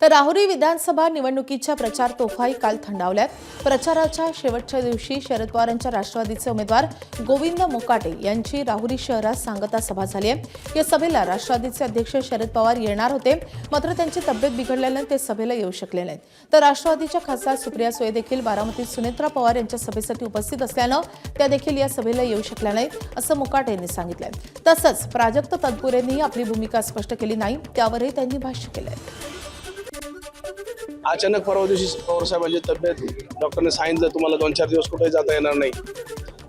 तर राहुरी विधानसभा निवडणुकीच्या प्रचार तोफाही काल थंडावल्यात। प्रचाराच्या शेवटच्या दिवशी शरद पवारांच्या राष्ट्रवादीचे उमेदवार गोविंद मोकाटे यांची राहुरी शहरात सांगता सभा झाली आहे। या सभेला राष्ट्रवादीचे अध्यक्ष शरद पवार येणार होते, मात्र त्यांची तब्येत बिघडल्याने ते सभेला येऊ शकले नाहीत। तर राष्ट्रवादीच्या खासदार सुप्रिया सुळे देखील बारामतीत सुनेत्रा पवार यांच्या सभेसाठी उपस्थित असल्याने त्या देखील या सभेला येऊ शकल्या नाहीत, असं मोकाटे यांनी सांगितलं। तसंच प्राजक्त तनपुरेंनी आपली भूमिका स्पष्ट केली नाही, त्यावरही त्यांनी भाष्य केलंय। अचानक परवा दिवशी पवारसाहेबांची तब्येत डॉक्टरने सांगितलं तुम्हाला 2-4 दिवस कुठे जाता येणार नाही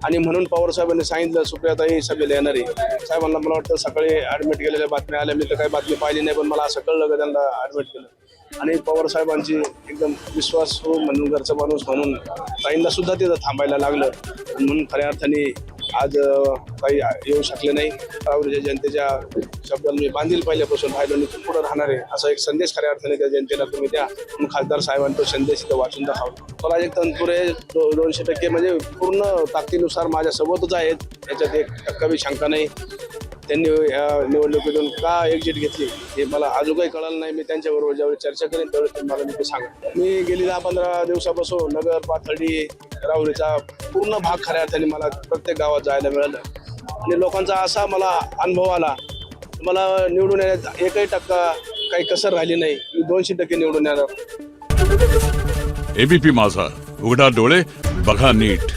आणि म्हणून पवारसाहेबांनी सांगितलं सुप्रियाताई सभेला येणार आहे। साहेबांना मला वाटतं सकाळी ॲडमिट केलेल्या बातम्या आल्या, मी तर काही बातमी पाहिली नाही, पण मला असं कळलं की त्यांना ॲडमिट केलं आणि पवारसाहेबांची एकदम विश्वासू म्हणून घरचा माणूस म्हणून ताईंना सुद्धा तिथं थांबायला लागलं म्हणून खऱ्या अर्थाने आज काही येऊ शकले नाही। राहुरीच्या जनतेच्या शब्दाला मी बांधील पहिल्यापासून राहिलो आणि पुढे राहणार आहे असा एक संदेश खऱ्या अर्थाने त्या जनतेला तुम्ही द्या म्हणून खासदार साहेबांचा संदेश इथं वाचून दाखवा। प्राजक्त तनपुरे 200% म्हणजे पूर्ण ताकदीनुसार माझ्यासोबतच आहेत, याच्यात 1% बी शंका नाही। त्यांनी या निवडणुकीतून का एक्झिट घेतली हे मला अजून काही कळलं नाही। मी त्यांच्याबरोबर ज्यावेळी चर्चा करेन त्यावेळी मला मी ते सांगा। मी गेली 10-15 दिवसापासून नगर पाथर्डी राहुरीचा पूर्ण भाग खऱ्या अर्थाने मला प्रत्येक गावात जायला मिळालं आणि लोकांचा असा मला अनुभव आला, मला निवडून येण्यात 1% काही कसर राहिली नाही, मी 200% निवडून येणार। एबीपी माझा, उघडा डोळे बघा नीट।